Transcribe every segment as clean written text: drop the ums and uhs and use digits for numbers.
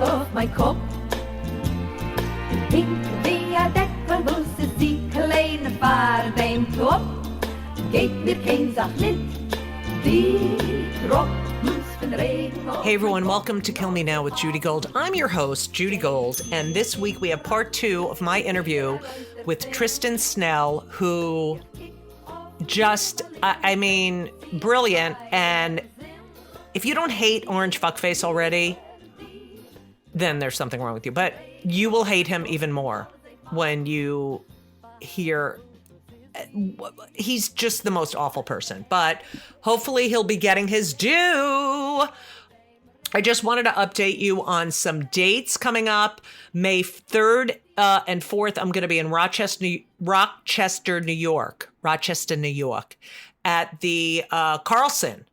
auf mein Kopf. Pink wie ein Deckel, muss es die kleine Fahrt beim Topf. Geht mir kein Sach nicht, die Tropfen von Regen auf. Hey everyone, welcome to Kill Me Now with Judy Gold. I'm your host, Judy Gold, and this week we have part 2 of my interview with Tristan Snell, who just, brilliant. And if you don't hate orange fuckface already, then there's something wrong with you. But you will hate him even more when you hear he's just the most awful person. But hopefully he'll be getting his due. I just wanted to update you on some dates coming up. May 3rd and 4th, I'm going to be in Rochester, New York, at the Carlson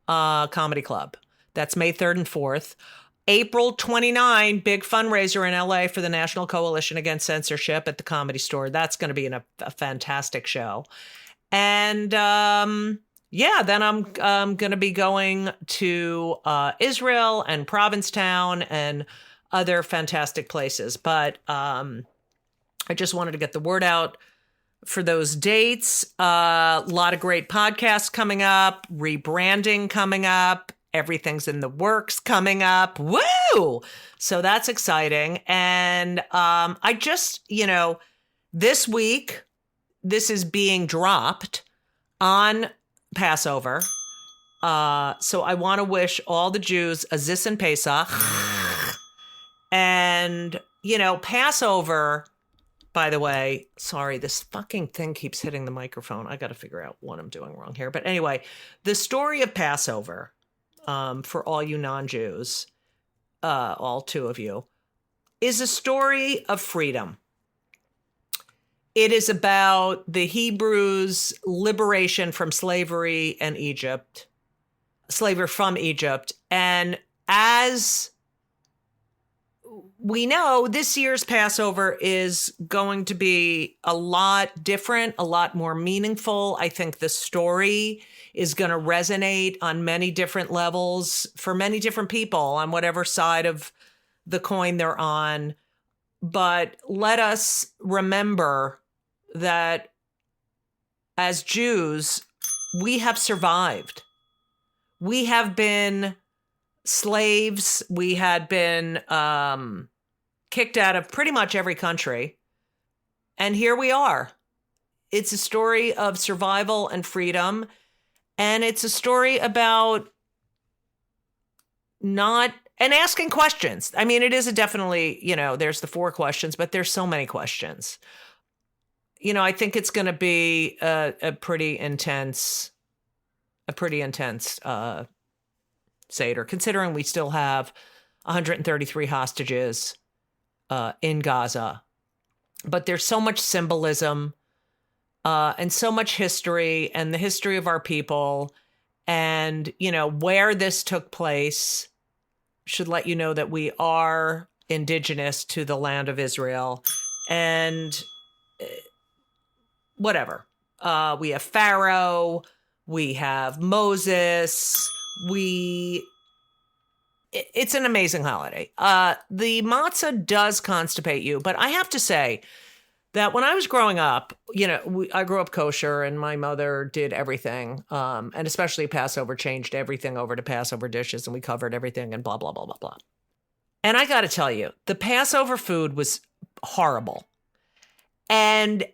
Comedy Club. That's May 3rd and 4th. April 29, big fundraiser in LA for the National Coalition Against Censorship at the Comedy Store. That's going to be a fantastic show. And then I'm going to be going to Israel and Provincetown and other fantastic places. But I just wanted to get the word out for those dates. A lot of great podcasts coming up, rebranding coming up. Everything's in the works coming up. Woo! So that's exciting. And I just, this week, this is being dropped on Passover. So I want to wish all the Jews a Zis and Pesach. And, Passover, by the way, sorry, this fucking thing keeps hitting the microphone. I got to figure out what I'm doing wrong here. But anyway, the story of Passover, for all you non-Jews, all 2 of you, is a story of freedom. It is about the Hebrews' liberation from slavery from Egypt. And as we know, this year's Passover is going to be a lot different, a lot more meaningful. I think the story is going to resonate on many different levels for many different people on whatever side of the coin they're on. But let us remember that as Jews, we have survived. We have been slaves. We had been kicked out of pretty much every country. And here we are. It's a story of survival and freedom. And it's a story about asking questions. I mean, it is definitely, there's the 4 questions, but there's so many questions. I think it's going to be a pretty intense Seder, considering we still have 133 hostages in Gaza. But there's so much symbolism and so much history and the history of our people. And, where this took place should let you know that we are indigenous to the land of Israel. And whatever. We have Pharaoh. We have Moses. It's an amazing holiday. The matzah does constipate you, but I have to say that when I was growing up, I grew up kosher and my mother did everything. And especially Passover, changed everything over to Passover dishes and we covered everything and blah, blah, blah, blah, blah. And I got to tell you, the Passover food was horrible. And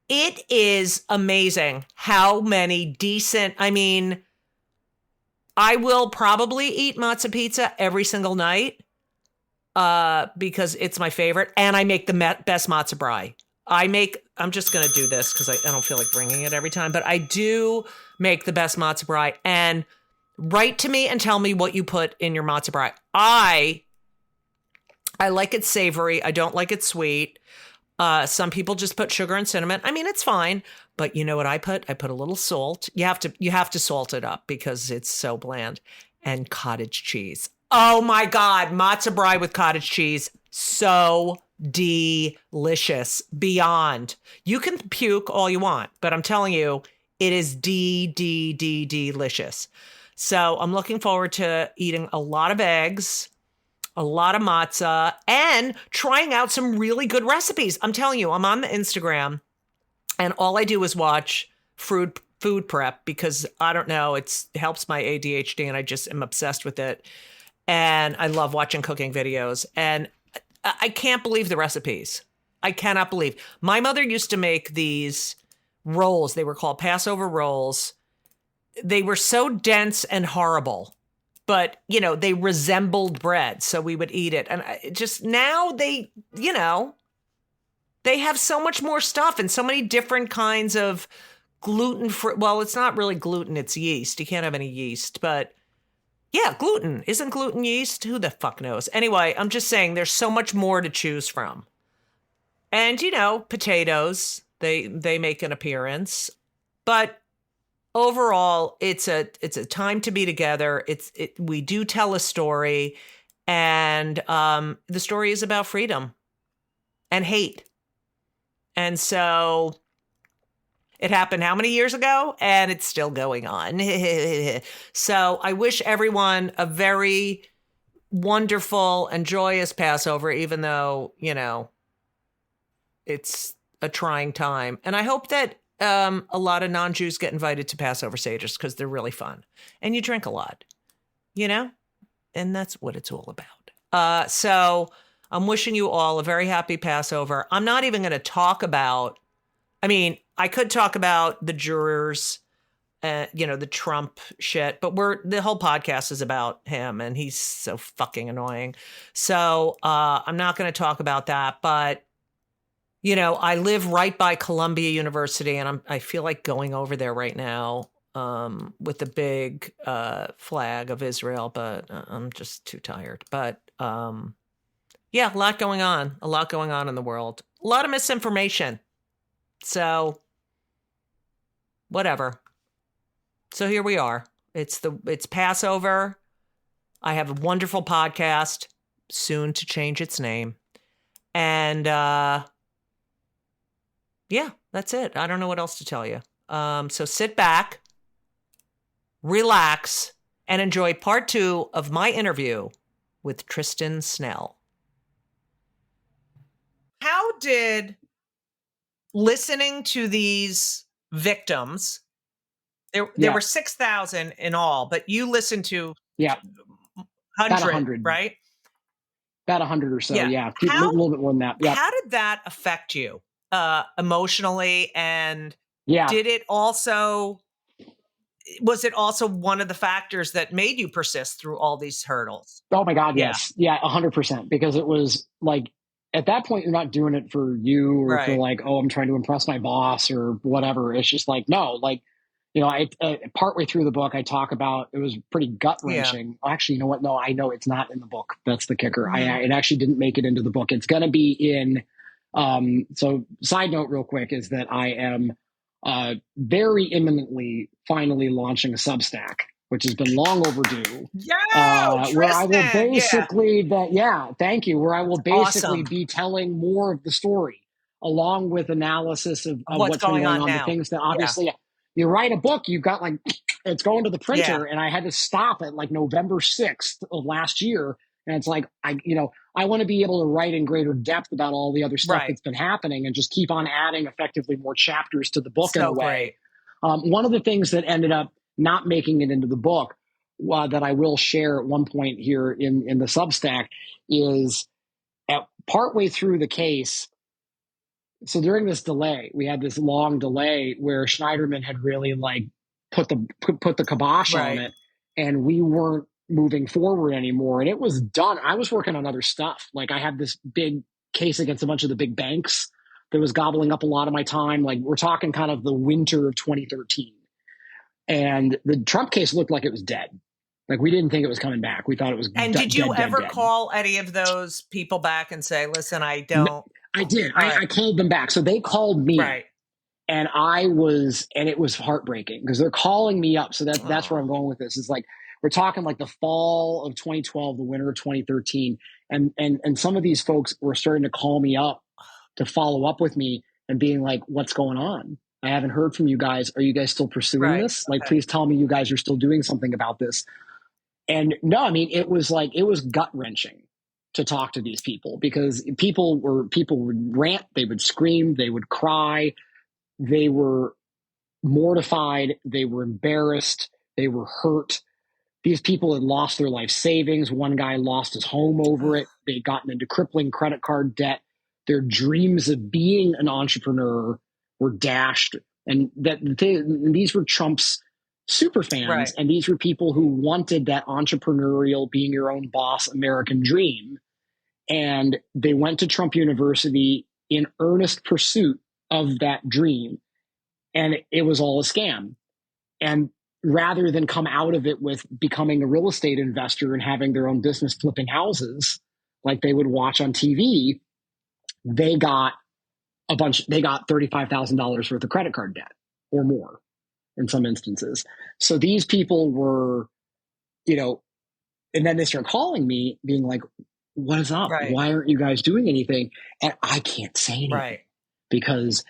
it is amazing how many decent, I will probably eat matzah pizza every single night because it's my favorite. And I make the best matzah brie. I'm just going to do this because I don't feel like bringing it every time, but I do make the best matzah brie. And write to me and tell me what you put in your matzah brie. I like it savory. I don't like it sweet. Some people just put sugar and cinnamon. It's fine. But you know what I put? I put a little salt. You have to salt it up because it's so bland. And cottage cheese. Oh my God. Matzah brie with cottage cheese. So delicious. Beyond. You can puke all you want, but I'm telling you, it is delicious. So I'm looking forward to eating a lot of eggs a lot of matzah, and trying out some really good recipes. I'm telling you, I'm on the Instagram and all I do is watch food prep because I don't know, it helps my ADHD and I just am obsessed with it. And I love watching cooking videos and I can't believe the recipes. I cannot believe. My mother used to make these rolls. They were called Passover rolls. They were so dense and horrible. But, they resembled bread, so we would eat it. And just now they have so much more stuff and so many different kinds of gluten-free. Well, it's not really gluten, it's yeast. You can't have any yeast. But, yeah, gluten. Isn't gluten yeast? Who the fuck knows? Anyway, I'm just saying there's so much more to choose from. And, potatoes, they make an appearance. But overall, it's a time to be together. We do tell a story, and the story is about freedom and hate. And so it happened how many years ago? And it's still going on. So I wish everyone a very wonderful and joyous Passover, even though, it's a trying time. And I hope that a lot of non-Jews get invited to Passover Seder's because they're really fun. And you drink a lot, and that's what it's all about. So I'm wishing you all a very happy Passover. I'm not even going to talk about, I could talk about the jurors, the Trump shit, but the whole podcast is about him and he's so fucking annoying. So I'm not going to talk about that, but I live right by Columbia University, and I feel like going over there right now with the big flag of Israel, but I'm just too tired. But yeah, a lot going on in the world, a lot of misinformation. So whatever. So here we are. It's Passover. I have a wonderful podcast, soon to change its name, and yeah, that's it. I don't know what else to tell you. So sit back, relax, and enjoy part 2 of my interview with Tristan Snell. How did listening to these victims, there were 6,000 in all, but you listened to 100, right? About 100 or so, yeah. A little bit more than that. Yeah. How did that affect you? Emotionally, and was it also one of the factors that made you persist through all these hurdles? Oh my God, yes. Yeah, 100%. Because it was like, at that point, you're not doing it for you or for like, oh, I'm trying to impress my boss or whatever. It's just like, no, like, I partway through the book, I talk about, it was pretty gut wrenching. Yeah. Actually, you know what? No, I know it's not in the book. That's the kicker. Mm-hmm. It actually didn't make it into the book. It's going to be in. So side note real quick is that I am very imminently finally launching a Substack, which has been long overdue. Where I will basically thank you. Where I will basically be telling more of the story along with analysis of what's been going on, the things that obviously you write a book, you've got like, it's going to the printer and I had to stop at like November 6th of last year. And it's like, I want to be able to write in greater depth about all the other stuff that's been happening and just keep on adding effectively more chapters to the book in a way. One of the things that ended up not making it into the book that I will share at one point here in the Substack is partway through the case. So during this delay, we had this long delay where Schneiderman had really like put the kibosh on it, and we weren't moving forward anymore. And it was done. I was working on other stuff. Like I had this big case against a bunch of the big banks that was gobbling up a lot of my time. Like we're talking kind of the winter of 2013. And the Trump case looked like it was dead. Like we didn't think it was coming back. We thought it was dead. And did you ever call any of those people back and say, listen, I don't. No, I did. I called them back. So they called me. Right. And it was heartbreaking because they're calling me up. So that's where I'm going with this. It's like, we're talking like the fall of 2012, the winter of 2013. And some of these folks were starting to call me up to follow up with me and being like, what's going on? I haven't heard from you guys. Are you guys still pursuing this? Like, please tell me you guys are still doing something about this. And no, I mean, it was gut wrenching to talk to these people because people would rant, they would scream, they would cry, they were mortified, they were embarrassed, they were hurt. These people had lost their life savings. One guy lost his home over it. They'd gotten into crippling credit card debt. Their dreams of being an entrepreneur were dashed. And these were Trump's super fans. Right. And these were people who wanted that entrepreneurial, being your own boss American dream. And they went to Trump University in earnest pursuit of that dream. And it was all a scam. And rather than come out of it with becoming a real estate investor and having their own business flipping houses like they would watch on TV, they got $35,000 worth of credit card debt or more in some instances. So these people were, and then they start calling me being like, what is up? Right. Why aren't you guys doing anything? And I can't say anything right. because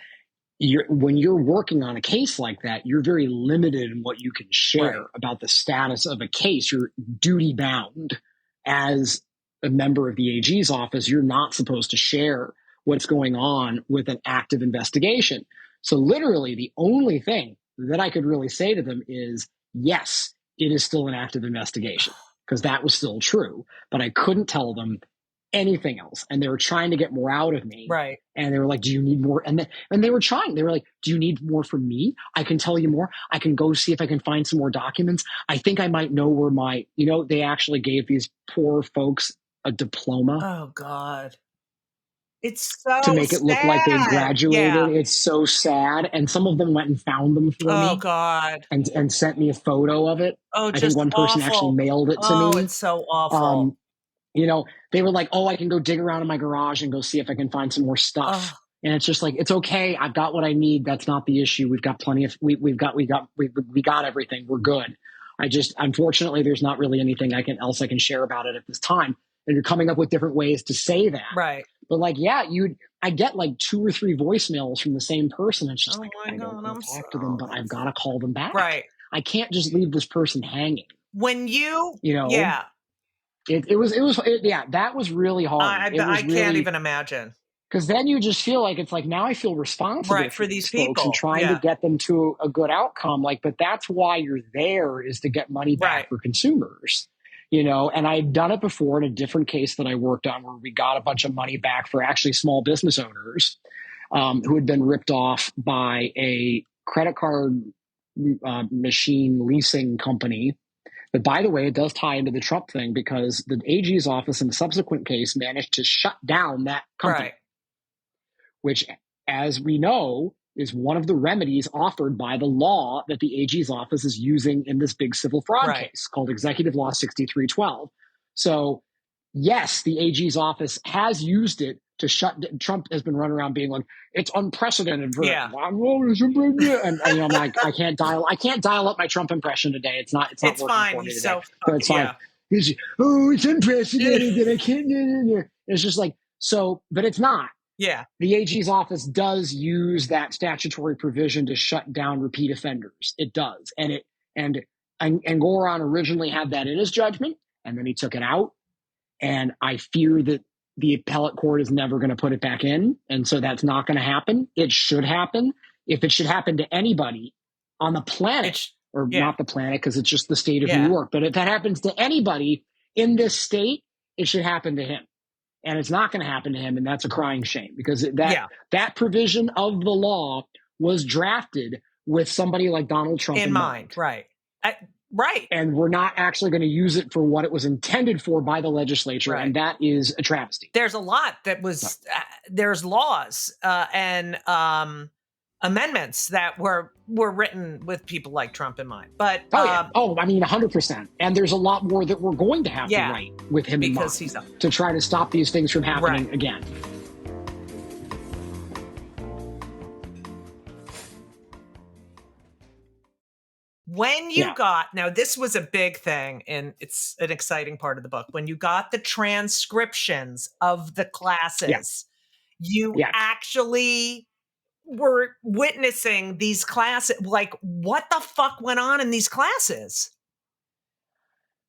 when you're working on a case like that, you're very limited in what you can share right. about the status of a case. You're duty bound as a member of the AG's office. You're not supposed to share what's going on with an active investigation. So literally the only thing that I could really say to them is, yes, it is still an active investigation, because that was still true, but I couldn't tell them anything else. And they were trying to get more out of me. Right. And they were like, do you need more? And they were trying. They were like, do you need more from me? I can tell you more. I can go see if I can find some more documents. I think I might know where they actually gave these poor folks a diploma. Oh, God. It's so to make it look like they graduated. Yeah. It's so sad. And some of them went and found them for me. Oh, God. And sent me a photo of it. Oh, I think one person actually mailed it to me. Oh, it's so awful. They were like, oh, I can go dig around in my garage and go see if I can find some more stuff. Oh. And it's just like, it's okay. I've got what I need. That's not the issue. We've got plenty of, we got everything. We're good. Unfortunately, there's not really anything else I can share about it at this time. And you're coming up with different ways to say that. Right. But I get like 2 or 3 voicemails from the same person. It's just I don't want to talk to them, but I've got to call them back. Right. I can't just leave this person hanging. When yeah. That was really hard. I can't even imagine. Because then you just feel like, it's like, now I feel responsible for these folks people and trying to get them to a good outcome. But that's why you're there, is to get money back for consumers. And I had done it before in a different case that I worked on, where we got a bunch of money back for actually small business owners who had been ripped off by a credit card machine leasing company. But by the way, it does tie into the Trump thing, because the AG's office in the subsequent case managed to shut down that company, which, as we know, is one of the remedies offered by the law that the AG's office is using in this big civil fraud case called Executive Law 6312. So, yes, the AG's office has used it to Trump has been running around being like, it's unprecedented. And I'm like, I can't dial up my Trump impression today. It's not working fine. for me He's today. so it's fine. It's unprecedented that I can't. It's just like, so, but it's not. Yeah. The AG's office does use that statutory provision to shut down repeat offenders. It does. And Goron originally had that in his judgment, and then he took it out. And I fear that the appellate court is never going to put it back in. And so that's not going to happen. It should happen. If it should happen to anybody on the planet, not the planet, because it's just the state of New York, but if that happens to anybody in this state, it should happen to him. And it's not going to happen to him, and that's a crying shame, because that provision of the law was drafted with somebody like Donald Trump in mind. Right. And we're not actually going to use it for what it was intended for by the legislature, and that is a travesty. There's a lot that was there's laws and amendments that were written with people like Trump in mind. But 100%. And there's a lot more that we're going to have to write with him in mind to try to stop these things from happening again. When you got, now this was a big thing, and it's an exciting part of the book, when you got the transcriptions of the classes, you actually were witnessing these classes. Like, what the fuck went on in these classes?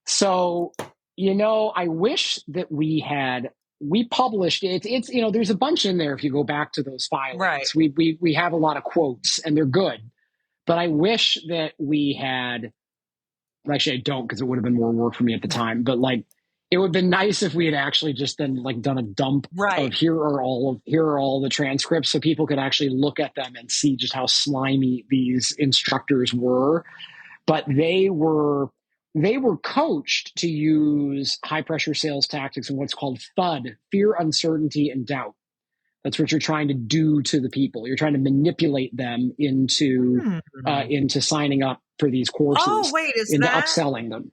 So I wish that we published it. It's, there's a bunch in there. If you go back to those filings, right. we have a lot of quotes and they're good, but I wish that we had, actually I don't, because it would have been more work for me at the time, but like, it would have been nice if we had actually just then like done a dump of here are all the transcripts, so people could actually look at them and see just how slimy these instructors were. But they were coached to use high pressure sales tactics and what's called FUD, fear, uncertainty, and doubt. That's what you're trying to do to the people. You're trying to manipulate them into signing up for these courses. Oh, wait, into upselling them.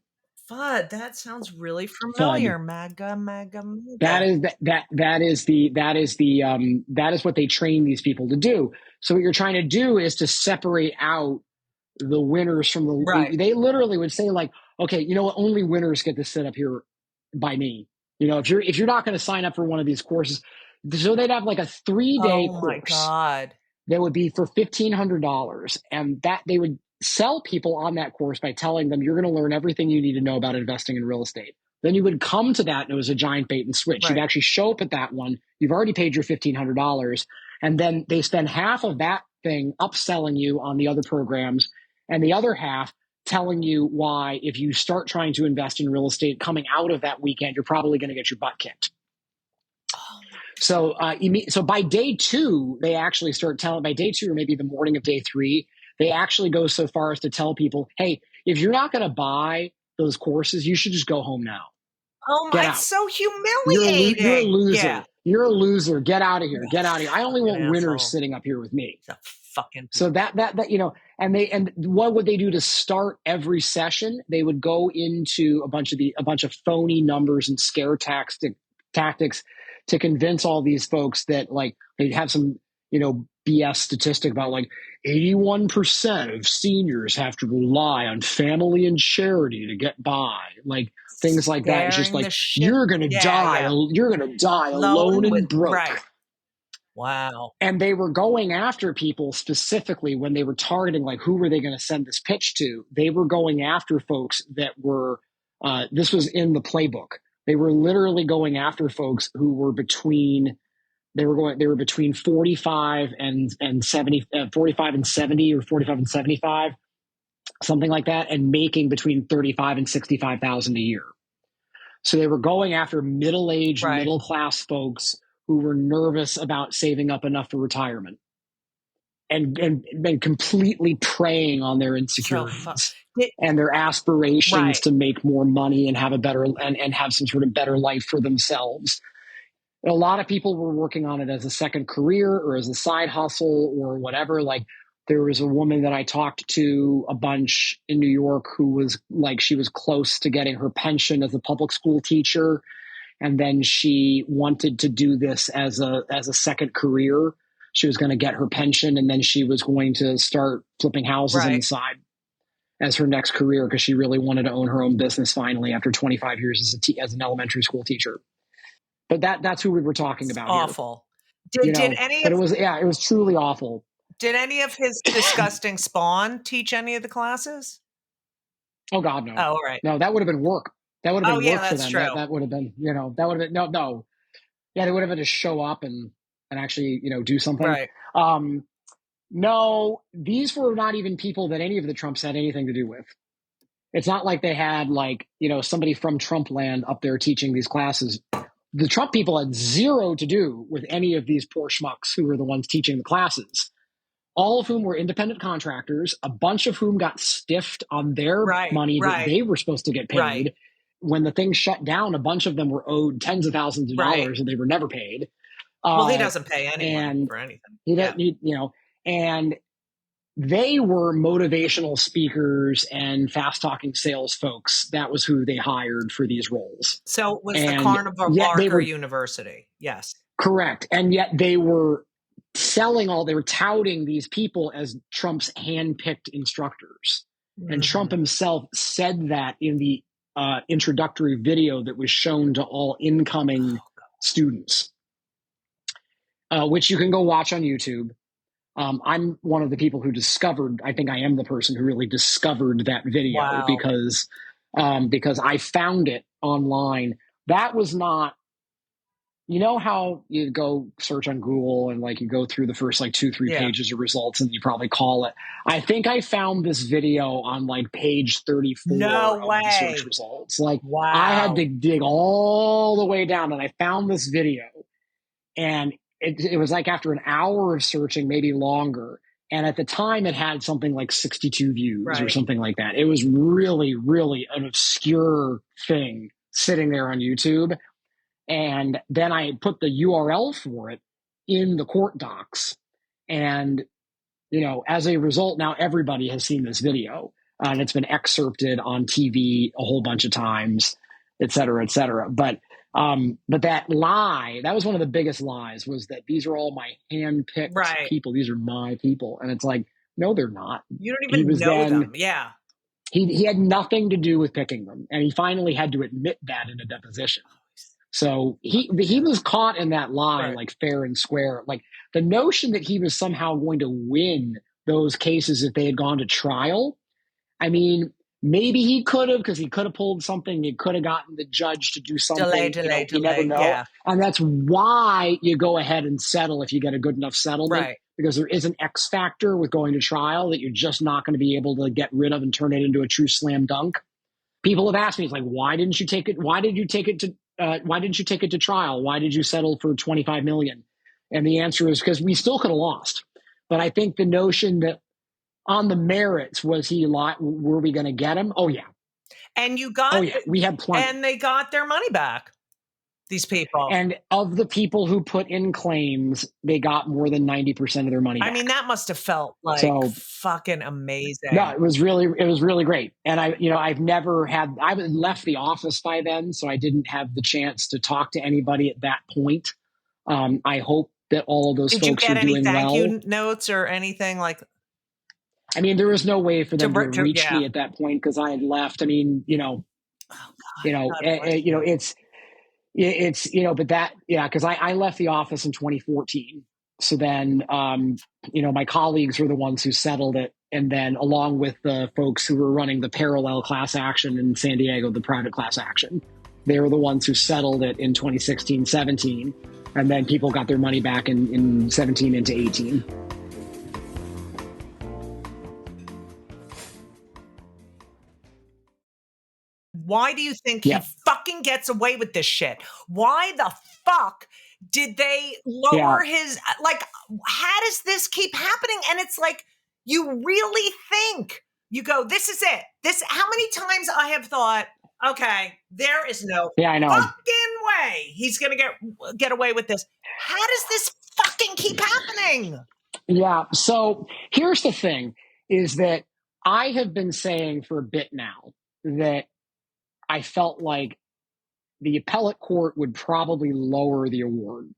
FUD. That sounds really familiar. FUD. MAGA. That is what they train these people to do. So what you're trying to do is to separate out the winners from the. Right. They literally would say like, okay, you know what? Only winners get to sit up here by me. If you're not going to sign up for one of these courses, so they'd have like a 3-day course. Oh my God. That would be for $1,500, and that they would sell people on that course by telling them you're going to learn everything you need to know about investing in real estate. Then you would come to that and it was a giant bait and switch. Right. You'd actually show up at that one. You've already paid your $1,500, and then they spend half of that thing upselling you on the other programs, and the other half telling you why, if you start trying to invest in real estate coming out of that weekend, you're probably going to get your butt kicked. So by day 2, they actually start telling, by day 2 or maybe the morning of day 3, they actually go so far as to tell people, hey, if you're not going to buy those courses, you should just go home now. Oh my, it's so humiliating. You're a loser. Yeah. You're a loser. Get out of here. Get out of here. I only want winners sitting up here with me. So that and what would they do to start every session? They would go into a bunch of phony numbers and scare tactics to convince all these folks that like they'd have some, BS statistic about like 81% of seniors have to rely on family and charity to get by, like things like that. It's just like, you're going to die. Yeah. You're going to die alone and broke. Right. Wow. And they were going after people specifically when they were targeting, like, who were they going to send this pitch to? They were going after folks that were, this was in the playbook. They were literally going after folks who were between 45 and 70, 45 and 70 or 45 and 75, something like that, and making between 35 and 65,000 a year. So they were going after middle-aged, middle-class folks who were nervous about saving up enough for retirement, and completely preying on their insecurities and their aspirations to make more money and have a better and have some sort of better life for themselves. And a lot of people were working on it as a second career or as a side hustle or whatever. Like, there was a woman that I talked to a bunch in New York who was like, she was close to getting her pension as a public school teacher. And then she wanted to do this as a second career. She was going to get her pension, and then she was going to start flipping houses on the side as her next career, because she really wanted to own her own business finally after 25 years as an elementary school teacher. But that's who we were talking about. Awful. Did any? But it was truly awful. Did any of his disgusting spawn teach any of the classes? Oh God, no. Oh, all right. No, that would have been work. That would have been work for them. True. That would have been, that would have been no. Yeah, they would have had to show up and actually, do something. Right. No, these were not even people that any of the Trumps had anything to do with. It's not like they had somebody from Trump land up there teaching these classes. The Trump people had zero to do with any of these poor schmucks who were the ones teaching the classes, all of whom were independent contractors, a bunch of whom got stiffed on their money that they were supposed to get paid. Right. When the thing shut down, a bunch of them were owed tens of thousands of dollars and they were never paid. Well, he doesn't pay anyone for anything. He doesn't, and they were motivational speakers and fast-talking sales folks. That was who they hired for these roles. So it was the Carnival Barker University. Yes. Correct. And yet they were they were touting these people as Trump's hand-picked instructors. Mm-hmm. And Trump himself said that in the introductory video that was shown to all incoming students, which you can go watch on YouTube. I'm one of the people who I think I am the person who really discovered that video because because I found it online. That was not, you know how you go search on Google and like you go through the first like 2-3 pages of results and you probably call it. I think I found this video on like page 34 of the search results. Like I had to dig all the way down and I found this video, and it was like after an hour of searching, maybe longer. And at the time it had something like 62 views or something like that. It was really, really an obscure thing sitting there on YouTube. And then I put the URL for it in the court docs. And, you know, as a result, now everybody has seen this video. And it's been excerpted on TV a whole bunch of times, et cetera, et cetera. But that lie, that was one of the biggest lies, was that these are all my hand-picked people. These are my people. And it's like, no, they're not. You don't even know them. Yeah. He had nothing to do with picking them. And he finally had to admit that in a deposition. So he was caught in that lie, like fair and square. Like the notion that he was somehow going to win those cases if they had gone to trial. I mean, maybe he could have, because he could have pulled something. He could have gotten the judge to do something. Delay. You never know. Yeah. And that's why you go ahead and settle if you get a good enough settlement. Because there is an X factor with going to trial that you're just not going to be able to get rid of and turn it into a true slam dunk. People have asked me, it's like, why didn't you take it? Why didn't you take it to trial? Why did you settle for $25 million? And the answer is because we still could have lost. But I think the notion that on the merits, were we going to get him? Oh, yeah. And you got, we had plenty. And they got their money back, these people. And of the people who put in claims, they got more than 90% of their money back. I mean, that must have felt like fucking amazing. No, it was really great. And I left the office by then, so I didn't have the chance to talk to anybody at that point. I hope that all of those folks are doing well. Did you get any thank you notes or anything like? I mean, there was no way for them to reach me at that point because I had left. I mean, because I left the office in 2014. So then, my colleagues were the ones who settled it. And then along with the folks who were running the parallel class action in San Diego, the private class action, they were the ones who settled it in 2016, 17. And then people got their money back in 17 into 18. Why do you think he fucking gets away with this shit? Why the fuck did they lower his, like, how does this keep happening? And it's like, you really think, you go, this is it. How many times I have thought, okay, there is no fucking way he's going to get away with this. How does this fucking keep happening? Yeah. So here's the thing is that I have been saying for a bit now that I felt like the appellate court would probably lower the award.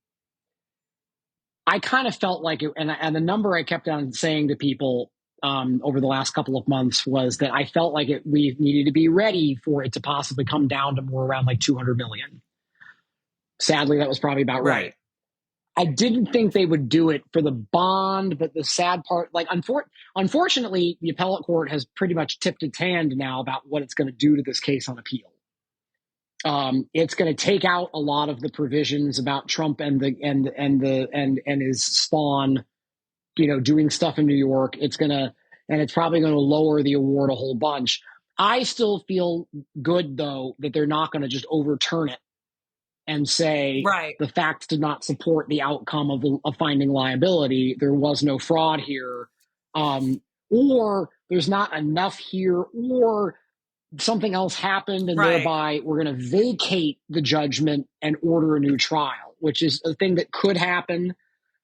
I kind of felt like it, and the number I kept on saying to people over the last couple of months was that I felt like we needed to be ready for it to possibly come down to more around like 200 million. Sadly, that was probably about right. I didn't think they would do it for the bond, but the sad part, like, unfortunately, the appellate court has pretty much tipped its hand now about what it's going to do to this case on appeal. It's going to take out a lot of the provisions about Trump and his spawn, doing stuff in New York. It's probably going to lower the award a whole bunch. I still feel good though that they're not going to just overturn it and say the facts did not support the outcome of finding liability. There was no fraud here, or there's not enough here, or something else happened, and thereby we're going to vacate the judgment and order a new trial, which is a thing that could happen.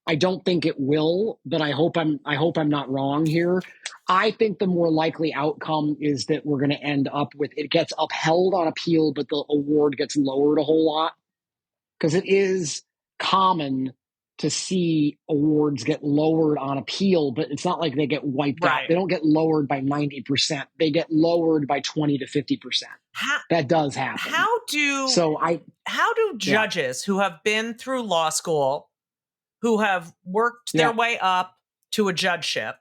I don't think it will, but I hope I'm not wrong here. I think the more likely outcome is that we're going to end up with it gets upheld on appeal, but the award gets lowered a whole lot. Because it is common to see awards get lowered on appeal, but it's not like they get wiped out. They don't get lowered by 90%. They get lowered by 20 to 50%. That does happen. How do judges who have been through law school, who have worked their way up to a judgeship,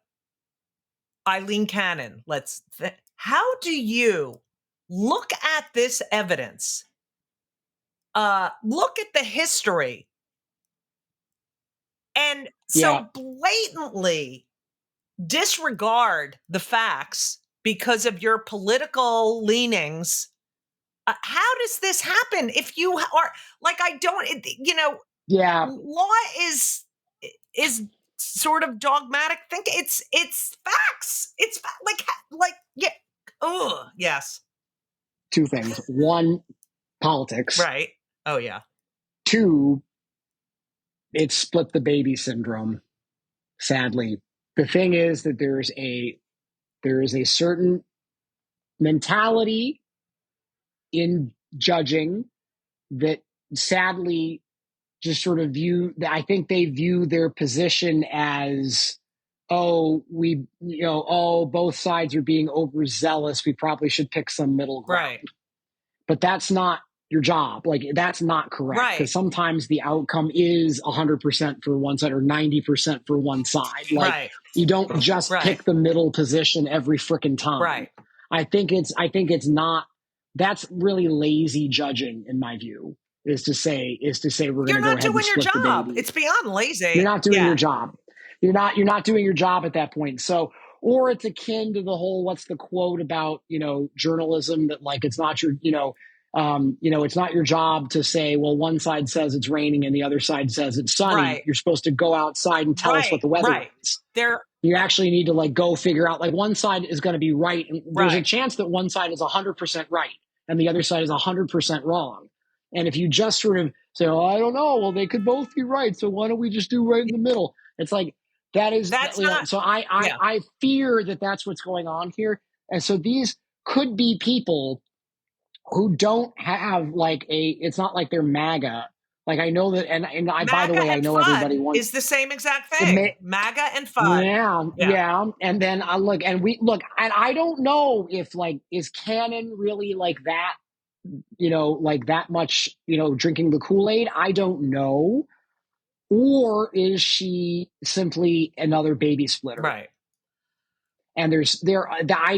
Eileen Cannon, how do you look at this evidence. Look at the history. And so blatantly disregard the facts because of your political leanings. How does this happen? If you are like, I don't, law is sort of dogmatic thinking. It's facts. It's like, yeah. Oh, yes. Two things. One, politics. Right. Oh, yeah. Two, it's split the baby syndrome. Sadly, the thing is that there is a certain mentality in judging that sadly just sort of I think they view their position as, both sides are being overzealous. We probably should pick some middle ground. Right. But that's not your job. Like, that's not correct. Because sometimes the outcome is 100% for one side or 90% for one side. Like, you don't just pick the middle position every freaking time. Right. I think it's not, that's really lazy judging in my view, is to say we're going to go ahead and split the baby. You're not doing your job. It's beyond lazy. You're not doing your job. You're not doing your job at that point. So, or it's akin to the whole, what's the quote about, journalism, that like, it's not your, it's not your job to say, well, one side says it's raining and the other side says it's sunny. Right. You're supposed to go outside and tell us what the weather is. You actually need to like go figure out, like, one side is going to be right. And there's a chance that one side is 100% right and the other side is 100% wrong. And if you just sort of say, oh, I don't know, well, they could both be right, so why don't we just do right in the middle? It's like, that's not. So I fear that that's what's going on here. And so these could be people who don't have like it's not like they're MAGA. Like, I know that, and I, by the way, I know everybody wants is the same exact thing. MAGA and FUD. Yeah. And then I look, and I don't know if, like, is Cannon really like that, like that much, drinking the Kool-Aid? I don't know. Or is she simply another baby splitter? Right. And I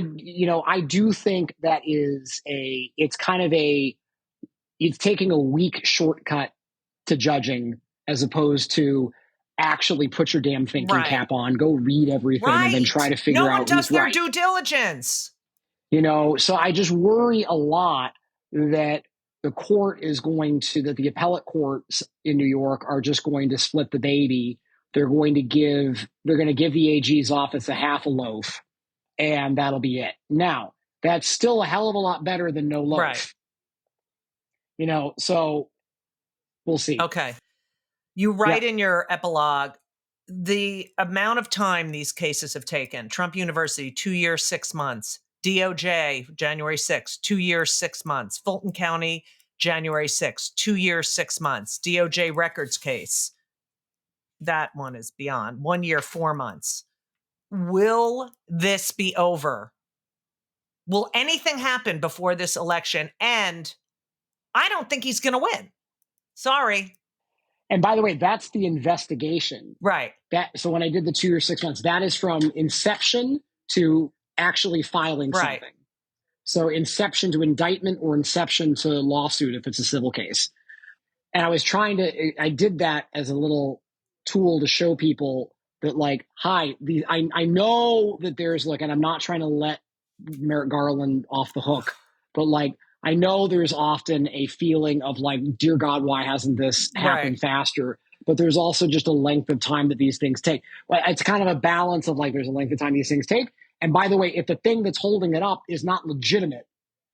do think that it's taking a weak shortcut to judging, as opposed to actually put your damn thinking cap on, go read everything, and then try to figure out who's right. No one does their due diligence. So I just worry a lot that the court that the appellate courts in New York are just going to split the baby. They're going to give the AG's office a half a loaf, and that'll be it. Now, that's still a hell of a lot better than no loaf. Right. So we'll see. Okay. You write in your epilogue, the amount of time these cases have taken. Trump University, 2 years, 6 months. DOJ, January 6th, 2 years, 6 months. Fulton County, January 6th, 2 years, 6 months. DOJ records case. That one is beyond 1 year, 4 months. Will this be over? Will anything happen before this election? And I don't think he's going to win. Sorry. And by the way, that's the investigation. Right. So when I did the 2 years, 6 months, that is from inception to actually filing something. So inception to indictment or inception to lawsuit if it's a civil case. And I did that as a little tool to show people that, like, I know that there's, like, and I'm not trying to let Merrick Garland off the hook, but, like, I know there's often a feeling of, like, dear God, why hasn't this happened faster? But there's also just a length of time that these things take. Like, it's kind of a balance of, like, there's a length of time these things take. And by the way, if the thing that's holding it up is not legitimate,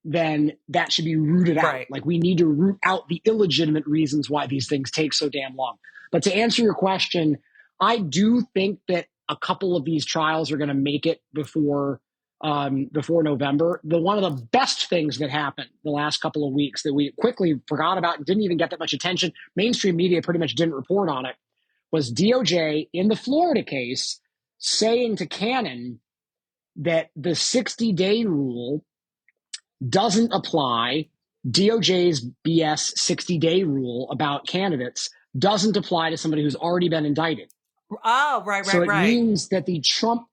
then that should be rooted out. Like, we need to root out the illegitimate reasons why these things take so damn long. But to answer your question, I do think that a couple of these trials are going to make it before November. One of the best things that happened the last couple of weeks that we quickly forgot about and didn't even get that much attention, mainstream media pretty much didn't report on it, was DOJ in the Florida case saying to Cannon that the 60-day rule doesn't apply. DOJ's BS 60-day rule about candidates doesn't apply to somebody who's already been indicted. Oh, right. Means that the Trump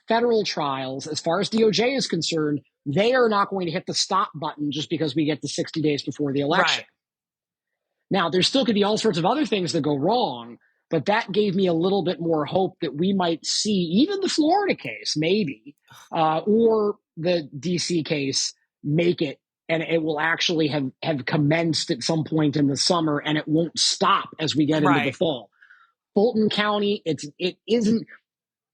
federal trials, as far as DOJ is concerned, they are not going to hit the stop button just because we get to 60 days before the election. Right. Now, there still could be all sorts of other things that go wrong, but that gave me a little bit more hope that we might see even the Florida case, maybe, or the DC case make it, and it will actually have commenced at some point in the summer, and it won't stop as we get into the fall. Fulton County, it isn't,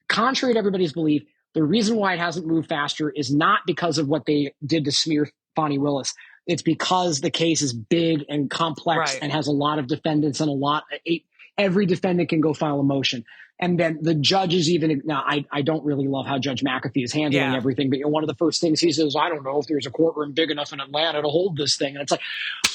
contrary to everybody's belief, the reason why it hasn't moved faster is not because of what they did to smear Fonnie Willis. It's because the case is big and complex and has a lot of defendants and every defendant can go file a motion. And then the judges now, I don't really love how Judge McAfee is handling everything, but one of the first things he says, I don't know if there's a courtroom big enough in Atlanta to hold this thing. And it's like,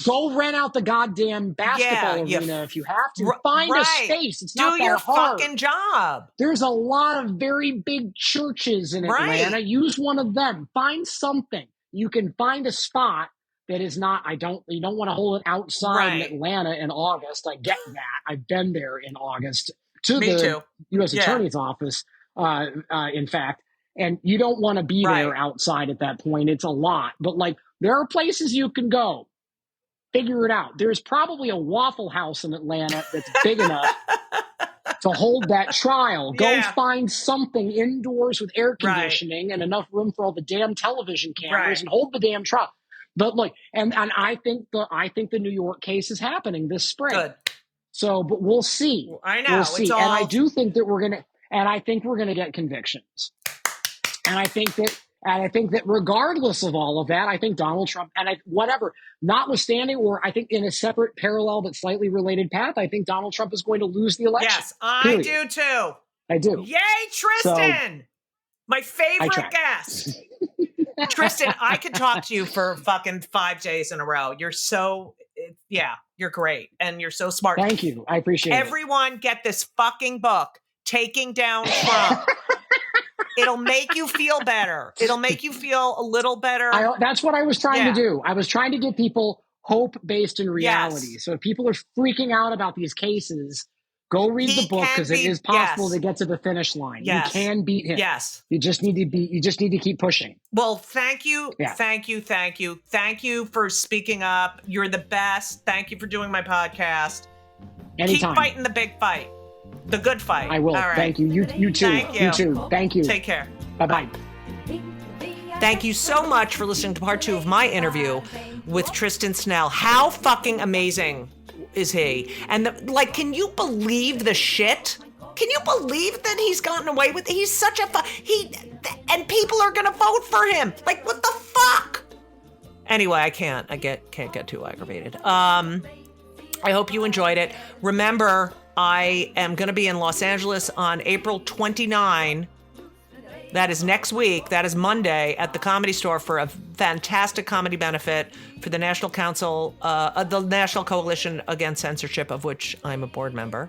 go rent out the goddamn basketball arena if you have to. Find a space. It's not that hard. Do your fucking job. There's a lot of very big churches in Atlanta. Use one of them. Find something. You can find a spot that is not, you don't want to hold it outside in Atlanta in August. I get that. I've been there in August to the U.S. Attorney's office, in fact, and you don't want to be there outside at that point. It's a lot, but there are places you can go. Figure it out. There's probably a Waffle House in Atlanta that's big enough to hold that trial. Go find something indoors with air conditioning and enough room for all the damn television cameras and hold the damn trial. But and I think the New York case is happening this spring. Good. So, but we'll see. I know. We'll see. And I do think that we're gonna get convictions. And I think that regardless of all of that, I think Donald Trump notwithstanding, or I think in a separate, parallel but slightly related path, I think Donald Trump is going to lose the election. Yes, I do too. I do. Yay, Tristan! So, my favorite guest. Tristan, I could talk to you for fucking 5 days in a row. You're so, you're great. And you're so smart. Thank you. I appreciate it. Everyone get this fucking book, Taking Down Trump. It'll make you feel better. It'll make you feel a little better. That's what I was trying to do. I was trying to give people hope based in reality. Yes. So if people are freaking out about these cases, go read the book, because it is possible to get to the finish line. Yes. You can beat him. Yes. You just need to keep pushing. Well, thank you. Yeah. Thank you. Thank you. Thank you for speaking up. You're the best. Thank you for doing my podcast. Anytime. Keep fighting the big fight. The good fight. I will. All right. Thank you. You too. Thank you. You too. Thank you. Take care. Bye-bye. Thank you so much for listening to part 2 of my interview with Tristan Snell. How fucking amazing is he? And can you believe the shit? Can you believe that he's gotten away with it? He's such a and people are gonna vote for him. Like, what the fuck? Anyway, I can't get too aggravated. I hope you enjoyed it. Remember, I am gonna be in Los Angeles on April 29. That is next week. That is Monday at the Comedy Store for a fantastic comedy benefit for the National the National Coalition Against Censorship, of which I'm a board member.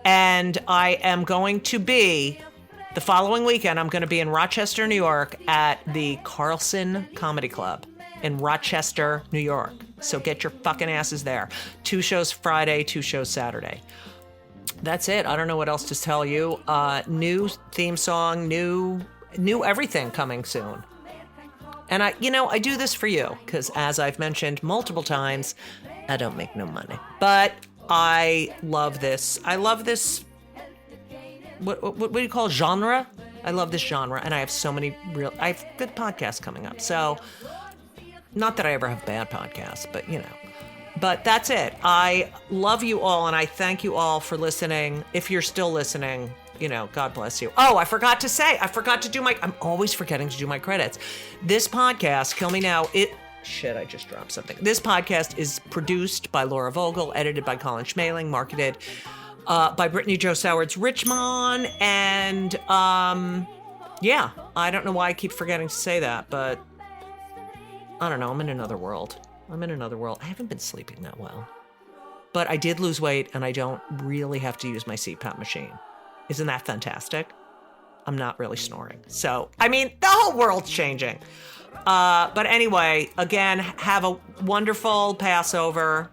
And I am going to be, the following weekend, I'm going to be in Rochester, New York at the Carlson Comedy Club in Rochester, New York. So get your fucking asses there. 2 shows Friday, 2 shows Saturday. That's it. I don't know what else to tell you. New theme song, new everything coming soon. And I do this for you because, as I've mentioned multiple times, I don't make no money. But I love this. I love this. What do you call genre? I love this genre, and I have so many I have good podcasts coming up. So, not that I ever have bad podcasts, but But that's it. I love you all, and I thank you all for listening. If you're still listening, God bless you. Oh, I forgot to do I'm always forgetting to do my credits. This podcast, Kill Me Now, I just dropped something. This podcast is produced by Laura Vogel, edited by Colin Schmaling, marketed by Brittany Jo Sowards Richmond, and I don't know why I keep forgetting to say that, but I don't know, I'm in another world. I haven't been sleeping that well. But I did lose weight, and I don't really have to use my CPAP machine. Isn't that fantastic? I'm not really snoring. So, the whole world's changing. But anyway, again, have a wonderful Passover.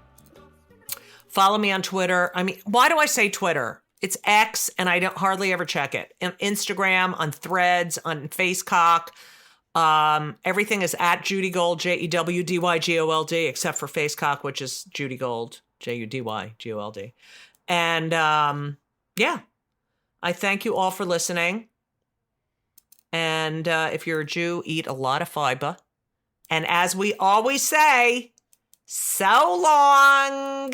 Follow me on Twitter. Why do I say Twitter? It's X, and I don't hardly ever check it. On Instagram, on Threads, on Facecock. Everything is at Judy Gold, JEWDYGOLD, except for Facecock, which is Judy Gold, JUDYGOLD. And yeah, I thank you all for listening. And if you're a Jew, eat a lot of fiber. And as we always say, so long.